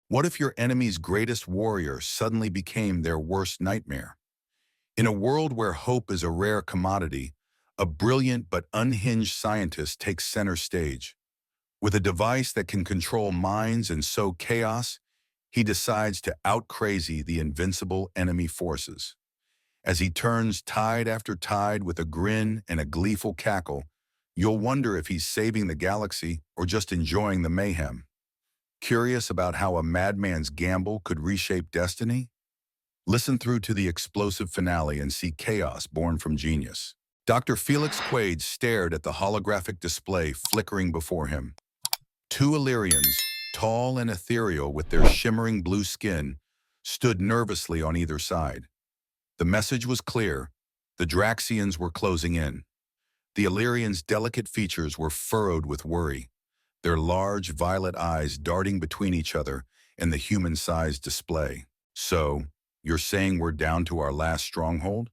What if your enemy's greatest warrior suddenly became their worst nightmare? In a world where hope is a rare commodity, a brilliant but unhinged scientist takes center stage. With a device that can control minds and sow chaos, he decides to out-crazy the invincible enemy forces. As he turns tide after tide with a grin and a gleeful cackle, you'll wonder if he's saving the galaxy or just enjoying the mayhem. Curious about how a madman's gamble could reshape destiny? Listen through to the explosive finale and see chaos born from genius. Dr. Felix Quaid stared at the holographic display flickering before him. Two Illyrians, tall and ethereal with their shimmering blue skin, stood nervously on either side. The message was clear. The Draxians were closing in. The Illyrians' delicate features were furrowed with worry, their large violet eyes darting between each other and the human-sized display. So, you're saying we're down to our last stronghold?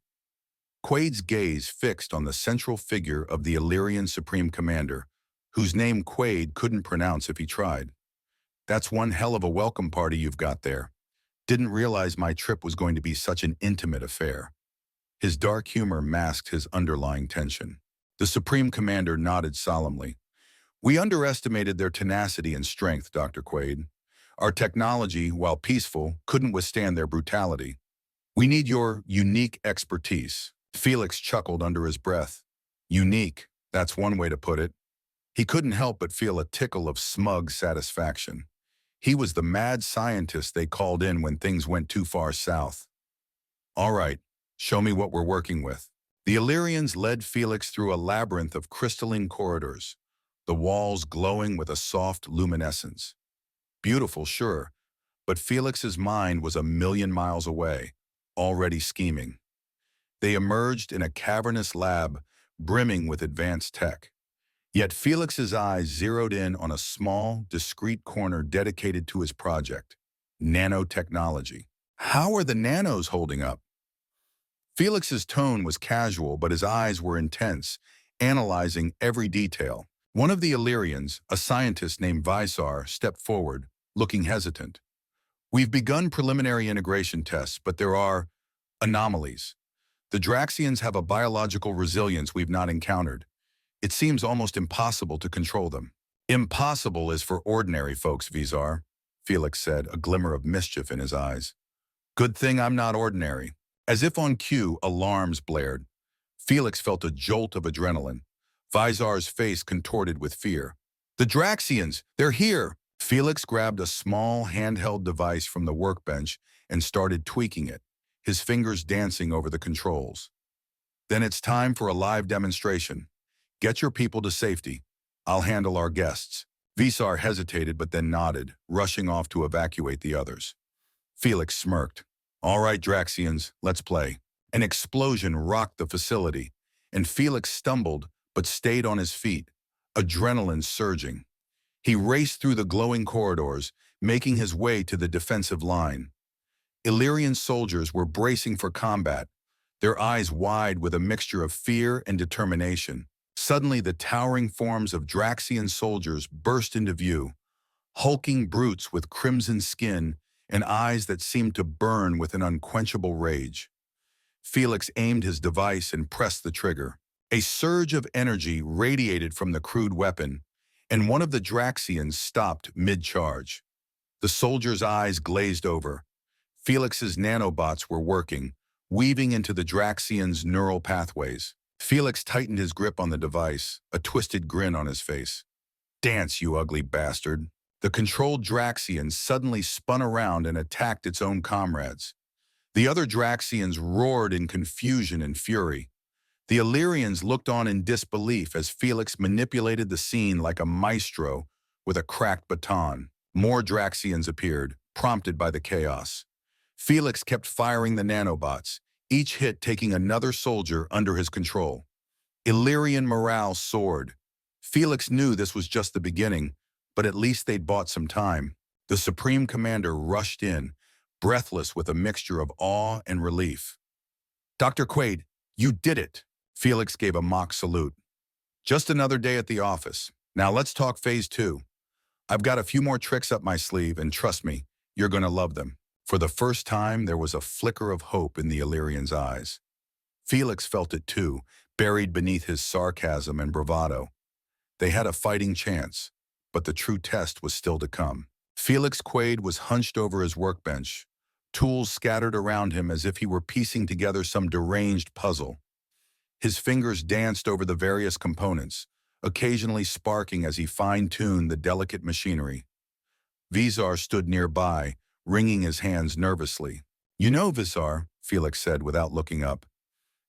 Quaid's gaze fixed on the central figure of the Illyrian Supreme Commander, whose name Quaid couldn't pronounce if he tried. That's one hell of a welcome party you've got there. Didn't realize my trip was going to be such an intimate affair. His dark humor masked his underlying tension. The Supreme Commander nodded solemnly. We underestimated their tenacity and strength, Dr. Quaid. Our technology, while peaceful, couldn't withstand their brutality. We need your unique expertise. Felix chuckled under his breath. Unique, that's one way to put it. He couldn't help but feel a tickle of smug satisfaction. He was the mad scientist they called in when things went too far south. All right, show me what we're working with. The Illyrians led Felix through a labyrinth of crystalline corridors, the walls glowing with a soft luminescence. Beautiful, sure, but Felix's mind was a million miles away, already scheming. They emerged in a cavernous lab brimming with advanced tech. Yet Felix's eyes zeroed in on a small, discreet corner dedicated to his project, nanotechnology. How are the nanos holding up? Felix's tone was casual, but his eyes were intense, analyzing every detail. One of the Illyrians, a scientist named Visar, stepped forward, looking hesitant. We've begun preliminary integration tests, but there are anomalies. The Draxians have a biological resilience we've not encountered. It seems almost impossible to control them. Impossible is for ordinary folks, Visar, Felix said, a glimmer of mischief in his eyes. Good thing I'm not ordinary. As if on cue, alarms blared. Felix felt a jolt of adrenaline. Visar's face contorted with fear. The Draxians, they're here! Felix grabbed a small handheld device from the workbench and started tweaking it, his fingers dancing over the controls. Then it's time for a live demonstration. Get your people to safety. I'll handle our guests. Visar hesitated but then nodded, rushing off to evacuate the others. Felix smirked. All right, Draxians, let's play. An explosion rocked the facility, and Felix stumbled but stayed on his feet, adrenaline surging. He raced through the glowing corridors, making his way to the defensive line. Illyrian soldiers were bracing for combat, their eyes wide with a mixture of fear and determination. Suddenly, the towering forms of Draxian soldiers burst into view, hulking brutes with crimson skin and eyes that seemed to burn with an unquenchable rage. Felix aimed his device and pressed the trigger. A surge of energy radiated from the crude weapon, and one of the Draxians stopped mid-charge. The soldier's eyes glazed over. Felix's nanobots were working, weaving into the Draxian's neural pathways. Felix tightened his grip on the device, a twisted grin on his face. Dance, you ugly bastard. The controlled Draxian suddenly spun around and attacked its own comrades. The other Draxians roared in confusion and fury. The Illyrians looked on in disbelief as Felix manipulated the scene like a maestro with a cracked baton. More Draxians appeared, prompted by the chaos. Felix kept firing the nanobots, each hit taking another soldier under his control. Illyrian morale soared. Felix knew this was just the beginning, but at least they'd bought some time. The Supreme Commander rushed in, breathless with a mixture of awe and relief. Dr. Quaid, you did it! Felix gave a mock salute. Just another day at the office. Now let's talk phase 2. I've got a few more tricks up my sleeve, and trust me, You're going to love them." For the first time, there was a flicker of hope in the Illyrian's eyes. Felix felt it too, buried beneath his sarcasm and bravado. They had a fighting chance, but the true test was still to come. Felix Quaid was hunched over his workbench, tools scattered around him as if he were piecing together some deranged puzzle. His fingers danced over the various components, occasionally sparking as he fine-tuned the delicate machinery. Vizar stood nearby, wringing his hands nervously. "You know, Vizar," Felix said without looking up,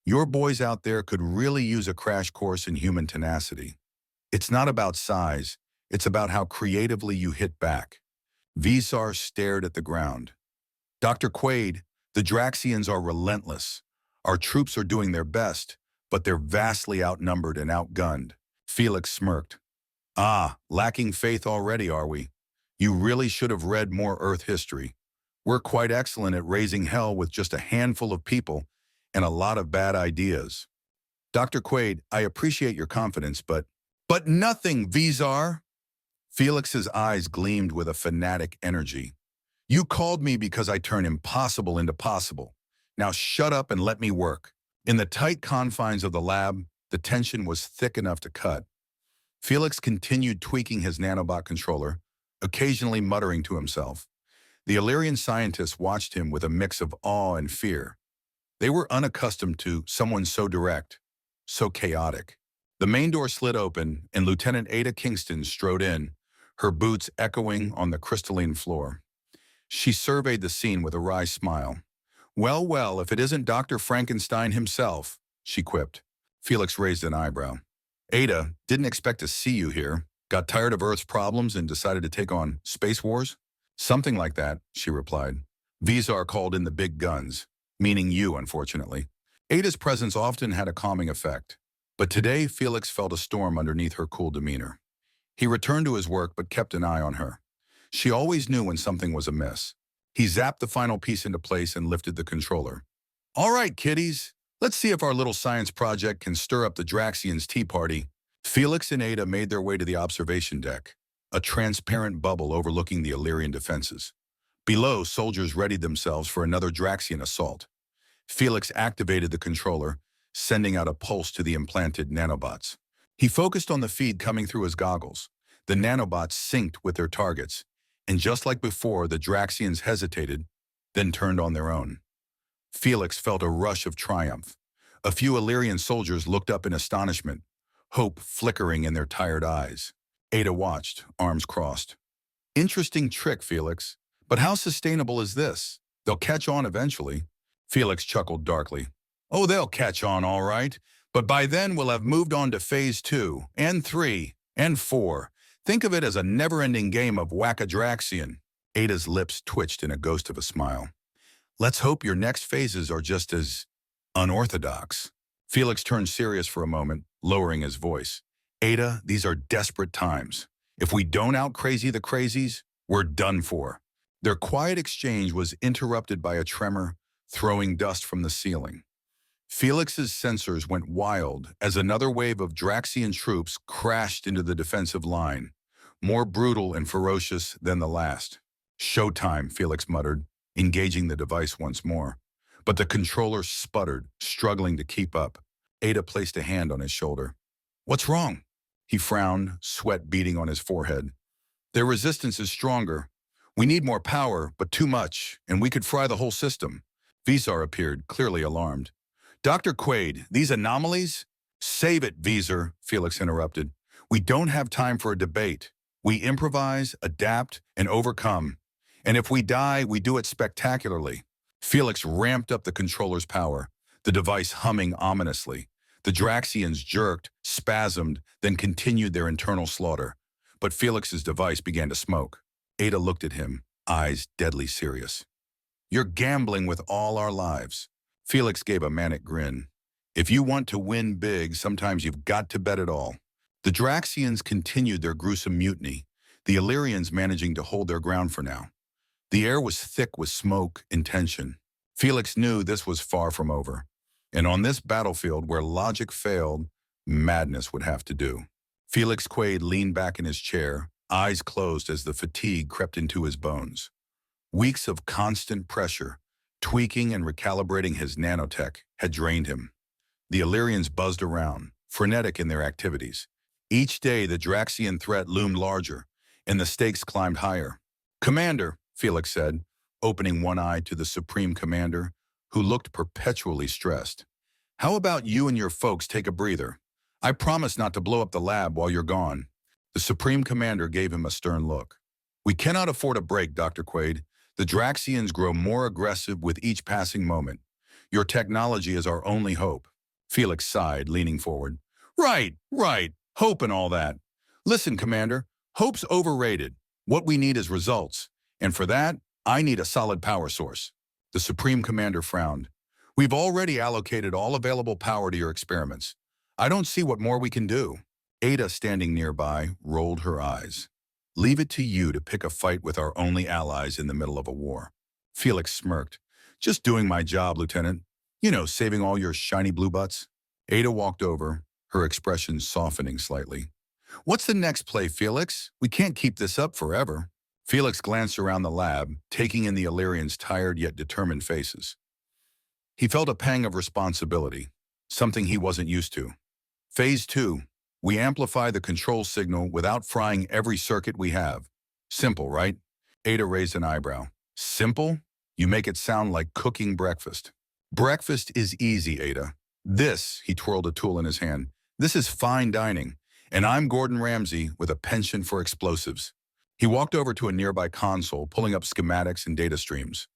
"your boys out there could really use a crash course in human tenacity. It's not about size, it's about how creatively you hit back." Vizar stared at the ground. "Dr. Quaid, the Draxians are relentless. Our troops are doing their best, but they're vastly outnumbered and outgunned." Felix smirked. "Ah, lacking faith already, are we? You really should have read more Earth history. We're quite excellent at raising hell with just a handful of people and a lot of bad ideas." "Dr. Quaid, I appreciate your confidence, but—" "But nothing, Vizar!" Felix's eyes gleamed with a fanatic energy. "You called me because I turn impossible into possible. Now shut up and let me work." In the tight confines of the lab, the tension was thick enough to cut. Felix continued tweaking his nanobot controller, occasionally muttering to himself. The Illyrian scientists watched him with a mix of awe and fear. They were unaccustomed to someone so direct, so chaotic. The main door slid open, and Lieutenant Ada Kingston strode in, her boots echoing on the crystalline floor. She surveyed the scene with a wry smile. "Well, well, if it isn't Dr. Frankenstein himself," she quipped. Felix raised an eyebrow. "Ada, didn't expect to see you here. Got tired of Earth's problems and decided to take on space wars?" "Something like that," she replied. "Vizar called in the big guns, meaning you, unfortunately." Ada's presence often had a calming effect, but today Felix felt a storm underneath her cool demeanor. He returned to his work but kept an eye on her. She always knew when something was amiss. He zapped the final piece into place and lifted the controller. "All right, kiddies, let's see if our little science project can stir up the Draxians' tea party." Felix and Ada made their way to the observation deck, a transparent bubble overlooking the Illyrian defenses. Below, soldiers readied themselves for another Draxian assault. Felix activated the controller, sending out a pulse to the implanted nanobots. He focused on the feed coming through his goggles. The nanobots synced with their targets, and just like before, the Draxians hesitated, then turned on their own. Felix felt a rush of triumph. A few Illyrian soldiers looked up in astonishment, hope flickering in their tired eyes. Ada watched, arms crossed. "Interesting trick, Felix. But how sustainable is this? They'll catch on eventually." Felix chuckled darkly. "Oh, they'll catch on all right. But by then we'll have moved on to phase 2, and 3, and 4. Think of it as a never-ending game of Whack-a-Draxian." Ada's lips twitched in a ghost of a smile. "Let's hope your next phases are just as unorthodox." Felix turned serious for a moment, lowering his voice. "Ada, these are desperate times. If we don't out-crazy the crazies, we're done for." Their quiet exchange was interrupted by a tremor, throwing dust from the ceiling. Felix's sensors went wild as another wave of Draxian troops crashed into the defensive line, more brutal and ferocious than the last. "Showtime," Felix muttered, engaging the device once more. But the controller sputtered, struggling to keep up. Ada placed a hand on his shoulder. "What's wrong?" He frowned, sweat beading on his forehead. "Their resistance is stronger. We need more power, but too much, and we could fry the whole system." Vizar appeared, clearly alarmed. "Dr. Quaid, these anomalies—" "Save it, Vizar," Felix interrupted. "We don't have time for a debate. We improvise, adapt, and overcome. And if we die, we do it spectacularly." Felix ramped up the controller's power, the device humming ominously. The Draxians jerked, spasmed, then continued their internal slaughter. But Felix's device began to smoke. Ada looked at him, eyes deadly serious. "You're gambling with all our lives." Felix gave a manic grin. "If you want to win big, sometimes you've got to bet it all." The Draxians continued their gruesome mutiny, the Illyrians managing to hold their ground for now. The air was thick with smoke and tension. Felix knew this was far from over. And on this battlefield where logic failed, madness would have to do. Felix Quaid leaned back in his chair, eyes closed as the fatigue crept into his bones. Weeks of constant pressure, tweaking and recalibrating his nanotech, had drained him. The Illyrians buzzed around, frenetic in their activities. Each day, the Draxian threat loomed larger, and the stakes climbed higher. "Commander," Felix said, opening one eye to the Supreme Commander, who looked perpetually stressed. "How about you and your folks take a breather? I promise not to blow up the lab while you're gone." The Supreme Commander gave him a stern look. "We cannot afford a break, Dr. Quaid. The Draxians grow more aggressive with each passing moment. Your technology is our only hope." Felix sighed, leaning forward. Right. Hope and all that. Listen, Commander, hope's overrated. What we need is results. And for that, I need a solid power source." The Supreme Commander frowned. "We've already allocated all available power to your experiments. I don't see what more we can do." Ada, standing nearby, rolled her eyes. "Leave it to you to pick a fight with our only allies in the middle of a war." Felix smirked. "Just doing my job, Lieutenant. You know, saving all your shiny blue butts." Ada walked over, her expression softening slightly. "What's the next play, Felix? We can't keep this up forever." Felix glanced around the lab, taking in the Illyrians' tired yet determined faces. He felt a pang of responsibility, something he wasn't used to. "Phase 2. We amplify the control signal without frying every circuit we have. Simple, right?" Ada raised an eyebrow. "Simple? You make it sound like cooking breakfast." "Breakfast is easy, Ada. This," he twirled a tool in his hand, "this is fine dining, and I'm Gordon Ramsay with a penchant for explosives." He walked over to a nearby console, pulling up schematics and data streams.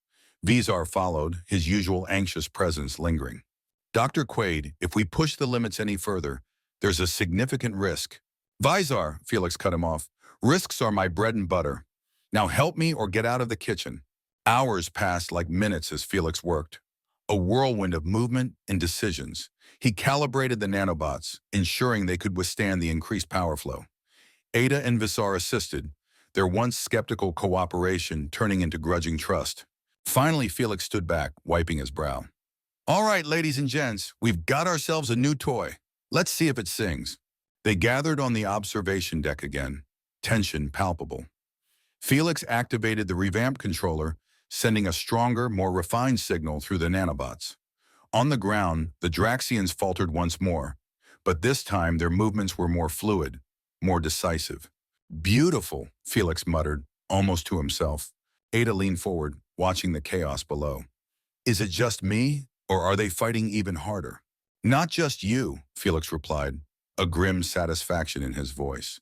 Vizar followed, his usual anxious presence lingering. "Dr. Quaid, if we push the limits any further, there's a significant risk." "Vizar," Felix cut him off, "risks are my bread and butter. Now help me or get out of the kitchen." Hours passed like minutes as Felix worked. A whirlwind of movement and decisions. He calibrated the nanobots, ensuring they could withstand the increased power flow. Ada and Vizar assisted, their once skeptical cooperation turning into grudging trust. Finally, Felix stood back, wiping his brow. "All right, ladies and gents, we've got ourselves a new toy. Let's see if it sings." They gathered on the observation deck again, tension palpable. Felix activated the revamped controller, sending a stronger, more refined signal through the nanobots. On the ground, the Draxians faltered once more, but this time their movements were more fluid, more decisive. "Beautiful," Felix muttered, almost to himself. Ada leaned forward, watching the chaos below. "Is it just me, or are they fighting even harder?" "Not just you," Felix replied, a grim satisfaction in his voice.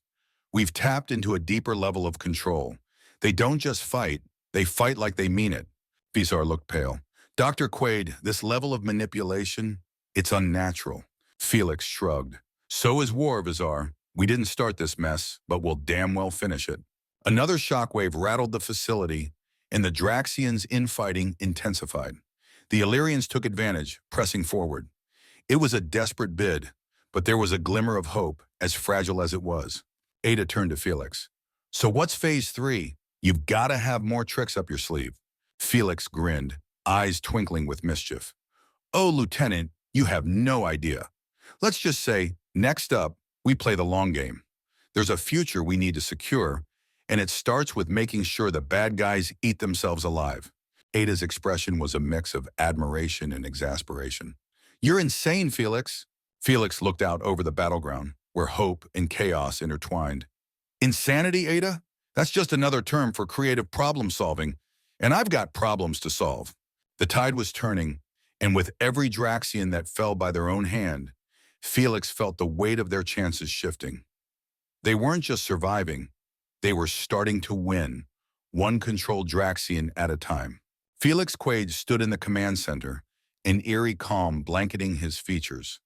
"We've tapped into a deeper level of control. They don't just fight, they fight like they mean it." Vizar looked pale. "Dr. Quaid, this level of manipulation, it's unnatural." Felix shrugged. "So is war, Vizar. We didn't start this mess, but we'll damn well finish it." Another shockwave rattled the facility, and the Draxians' infighting intensified. The Illyrians took advantage, pressing forward. It was a desperate bid, but there was a glimmer of hope, as fragile as it was. Ada turned to Felix. "So what's phase 3? You've got to have more tricks up your sleeve." Felix grinned, eyes twinkling with mischief. "Oh, Lieutenant, you have no idea. Let's just say, next up, we play the long game. There's a future we need to secure, and it starts with making sure the bad guys eat themselves alive." Ada's expression was a mix of admiration and exasperation. "You're insane, Felix." Felix looked out over the battleground, where hope and chaos intertwined. "Insanity, Ada? That's just another term for creative problem solving, and I've got problems to solve." The tide was turning, and with every Draxian that fell by their own hand, Felix felt the weight of their chances shifting. They weren't just surviving, they were starting to win, one controlled Draxian at a time. Felix Quaid stood in the command center, an eerie calm blanketing his features.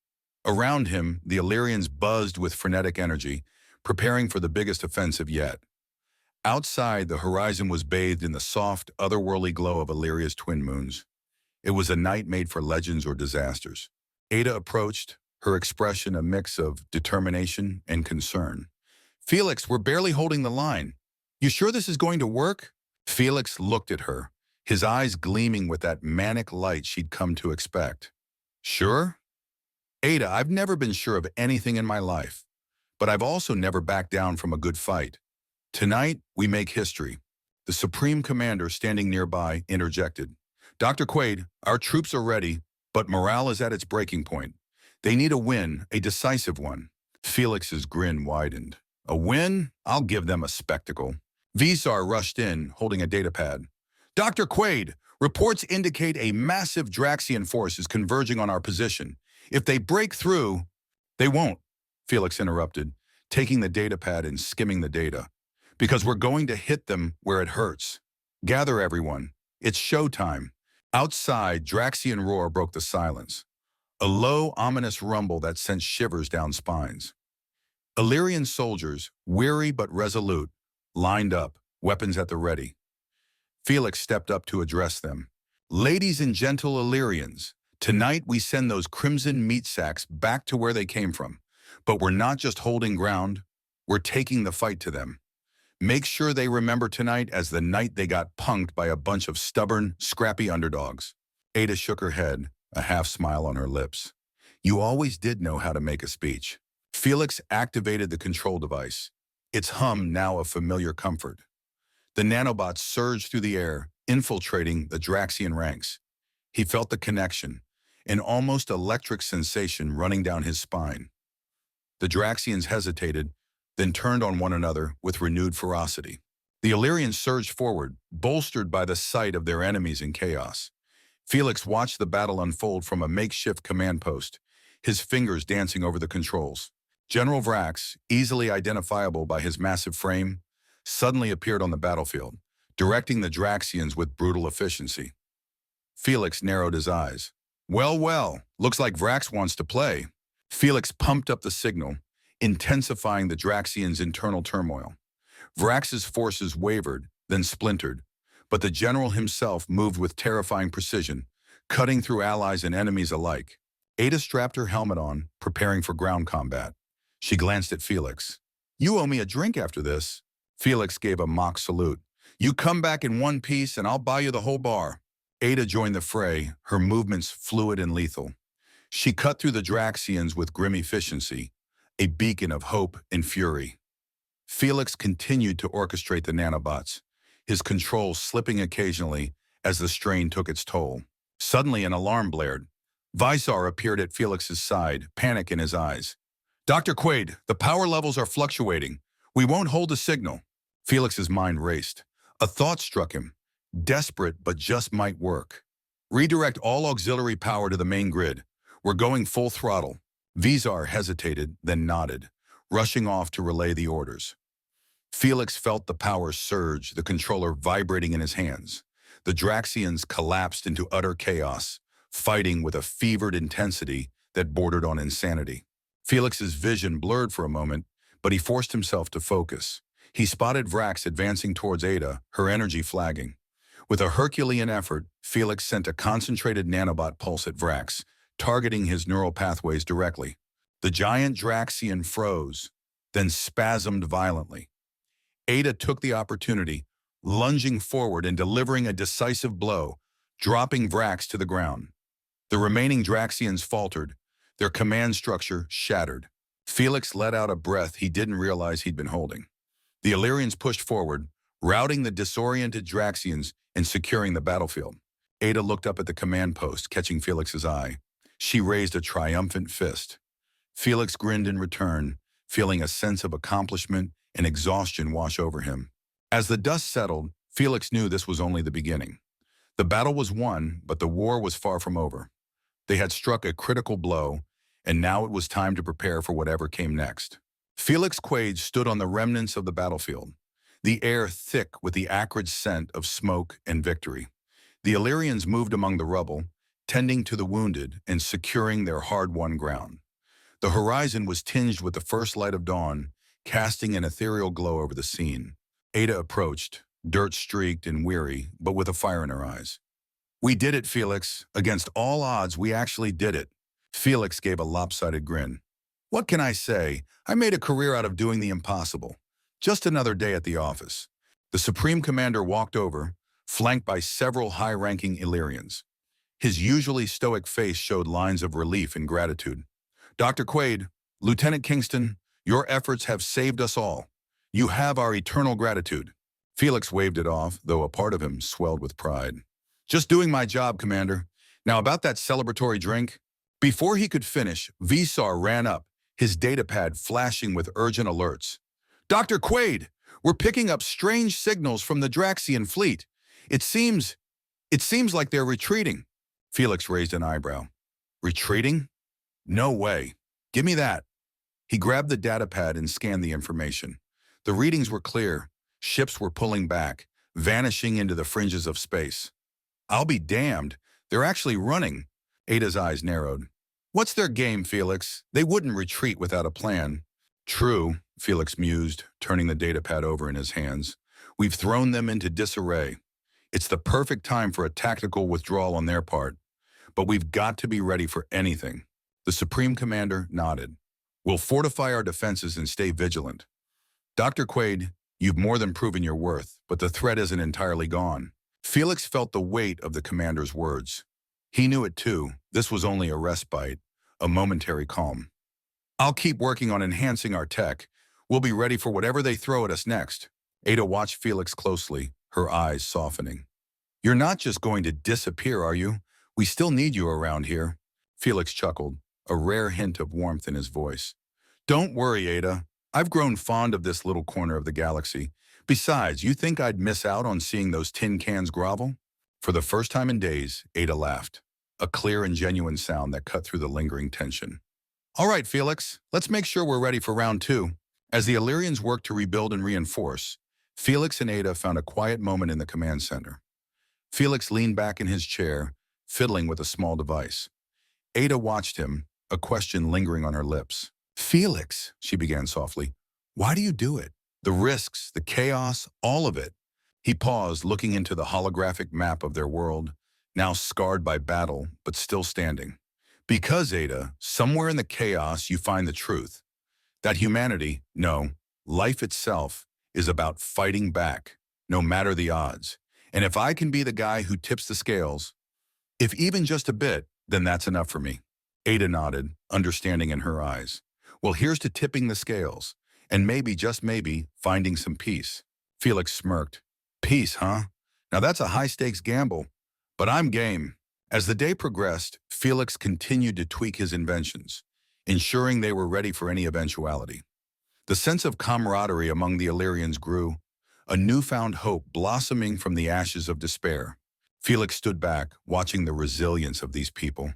Around him, the Illyrians buzzed with frenetic energy, preparing for the biggest offensive yet. Outside, the horizon was bathed in the soft, otherworldly glow of Illyria's twin moons. It was a night made for legends or disasters. Ada approached, her expression a mix of determination and concern. "Felix, we're barely holding the line. You sure this is going to work?" Felix looked at her, his eyes gleaming with that manic light she'd come to expect. "Sure?" "Ada, I've never been sure of anything in my life, but I've also never backed down from a good fight. Tonight, we make history. The Supreme Commander, standing nearby, interjected. Dr. Quaid, our troops are ready, but morale is at its breaking point. They need a win, a decisive one. Felix's grin widened. A win? I'll give them a spectacle. Visar rushed in, holding a datapad. Dr. Quaid, reports indicate a massive Draxian force is converging on our position. If they break through... They won't, Felix interrupted, taking the datapad and skimming the data. Because we're going to hit them where it hurts. Gather everyone. It's showtime. Outside, Draxian roar broke the silence. A low, ominous rumble that sent shivers down spines. Illyrian soldiers, weary but resolute, lined up, weapons at the ready. Felix stepped up to address them. Ladies and gentle Illyrians, tonight we send those crimson meat sacks back to where they came from. But we're not just holding ground, we're taking the fight to them. Make sure they remember tonight as the night they got punked by a bunch of stubborn, scrappy underdogs. Ada shook her head, a half smile on her lips. You always did know how to make a speech. Felix activated the control device, its hum now a familiar comfort. The nanobots surged through the air, infiltrating the Draxian ranks. He felt the connection, an almost electric sensation running down his spine. The Draxians hesitated, then turned on one another with renewed ferocity. The Illyrians surged forward, bolstered by the sight of their enemies in chaos. Felix watched the battle unfold from a makeshift command post, his fingers dancing over the controls. General Vrax, easily identifiable by his massive frame, suddenly appeared on the battlefield, directing the Draxians with brutal efficiency. Felix narrowed his eyes. Well, looks like Vrax wants to play. Felix pumped up the signal, intensifying the Draxians' internal turmoil. Vrax's forces wavered, then splintered, but the general himself moved with terrifying precision, cutting through allies and enemies alike. Ada strapped her helmet on, preparing for ground combat. She glanced at Felix. You owe me a drink after this. Felix gave a mock salute. You come back in one piece and I'll buy you the whole bar. Ada joined the fray, her movements fluid and lethal. She cut through the Draxians with grim efficiency, a beacon of hope and fury. Felix continued to orchestrate the nanobots, his control slipping occasionally as the strain took its toll. Suddenly, an alarm blared. Visar appeared at Felix's side, panic in his eyes. Dr. Quaid, the power levels are fluctuating. We won't hold the signal. Felix's mind raced. A thought struck him. Desperate, but just might work. Redirect all auxiliary power to the main grid. We're going full throttle. Visar hesitated, then nodded, rushing off to relay the orders. Felix felt the power surge, the controller vibrating in his hands. The Draxians collapsed into utter chaos, fighting with a fevered intensity that bordered on insanity. Felix's vision blurred for a moment, but he forced himself to focus. He spotted Vrax advancing towards Ada, her energy flagging. With a Herculean effort, Felix sent a concentrated nanobot pulse at Vrax, targeting his neural pathways directly. The giant Draxian froze, then spasmed violently. Ada took the opportunity, lunging forward and delivering a decisive blow, dropping Vrax to the ground. The remaining Draxians faltered, their command structure shattered. Felix let out a breath he didn't realize he'd been holding. The Illyrians pushed forward, routing the disoriented Draxians and securing the battlefield. Ada looked up at the command post, catching Felix's eye. She raised a triumphant fist. Felix grinned in return, feeling a sense of accomplishment and exhaustion wash over him. As the dust settled, Felix knew this was only the beginning. The battle was won, but the war was far from over. They had struck a critical blow, and now it was time to prepare for whatever came next. Felix Quaid stood on the remnants of the battlefield, the air thick with the acrid scent of smoke and victory. The Illyrians moved among the rubble, tending to the wounded and securing their hard-won ground. The horizon was tinged with the first light of dawn, casting an ethereal glow over the scene. Ada approached, dirt-streaked and weary, but with a fire in her eyes. We did it, Felix. Against all odds, we actually did it. Felix gave a lopsided grin. What can I say? I made a career out of doing the impossible. Just another day at the office. The Supreme Commander walked over, flanked by several high-ranking Illyrians. His usually stoic face showed lines of relief and gratitude. Dr. Quaid, Lieutenant Kingston, your efforts have saved us all. You have our eternal gratitude. Felix waved it off, though a part of him swelled with pride. Just doing my job, Commander. Now about that celebratory drink. Before he could finish, Visar ran up, his datapad flashing with urgent alerts. Dr. Quaid, we're picking up strange signals from the Draxian fleet. It seems like they're retreating. Felix raised an eyebrow. Retreating? No way. Give me that. He grabbed the datapad and scanned the information. The readings were clear. Ships were pulling back, vanishing into the fringes of space. I'll be damned. They're actually running. Ada's eyes narrowed. What's their game, Felix? They wouldn't retreat without a plan. True, Felix mused, turning the datapad over in his hands. We've thrown them into disarray. It's the perfect time for a tactical withdrawal on their part. But we've got to be ready for anything. The Supreme Commander nodded. We'll fortify our defenses and stay vigilant. Dr. Quaid, you've more than proven your worth, but the threat isn't entirely gone. Felix felt the weight of the commander's words. He knew it too. This was only a respite, a momentary calm. I'll keep working on enhancing our tech. We'll be ready for whatever they throw at us next. Ada watched Felix closely, her eyes softening. You're not just going to disappear, are you? We still need you around here. Felix chuckled, a rare hint of warmth in his voice. Don't worry, Ada. I've grown fond of this little corner of the galaxy. Besides, you think I'd miss out on seeing those tin cans grovel? For the first time in days, Ada laughed, a clear and genuine sound that cut through the lingering tension. All right, Felix, let's make sure we're ready for round two. As the Illyrians worked to rebuild and reinforce, Felix and Ada found a quiet moment in the command center. Felix leaned back in his chair, fiddling with a small device. Ada watched him, a question lingering on her lips. Felix, she began softly, why do you do it? The risks, the chaos, all of it. He paused, looking into the holographic map of their world, now scarred by battle, but still standing. Because, Ada, somewhere in the chaos you find the truth. That humanity, no, life itself, is about fighting back, no matter the odds. And if I can be the guy who tips the scales, if even just a bit, then that's enough for me. Ada nodded, understanding in her eyes. Well, here's to tipping the scales, and maybe, just maybe, finding some peace. Felix smirked. Peace, huh? Now that's a high-stakes gamble, but I'm game. As the day progressed, Felix continued to tweak his inventions, ensuring they were ready for any eventuality. The sense of camaraderie among the Illyrians grew, a newfound hope blossoming from the ashes of despair. Felix stood back, watching the resilience of these people,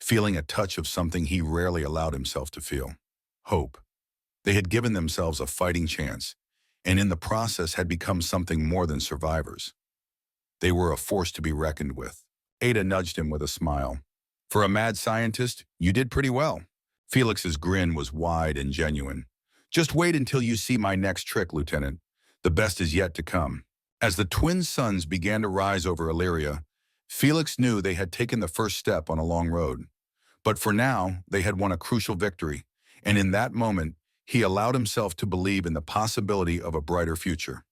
feeling a touch of something he rarely allowed himself to feel. Hope. They had given themselves a fighting chance, and in the process had become something more than survivors. They were a force to be reckoned with. Ada nudged him with a smile. For a mad scientist, you did pretty well. Felix's grin was wide and genuine. Just wait until you see my next trick, Lieutenant. The best is yet to come. As the twin suns began to rise over Illyria, Felix knew they had taken the first step on a long road. But for now, they had won a crucial victory, and in that moment, he allowed himself to believe in the possibility of a brighter future.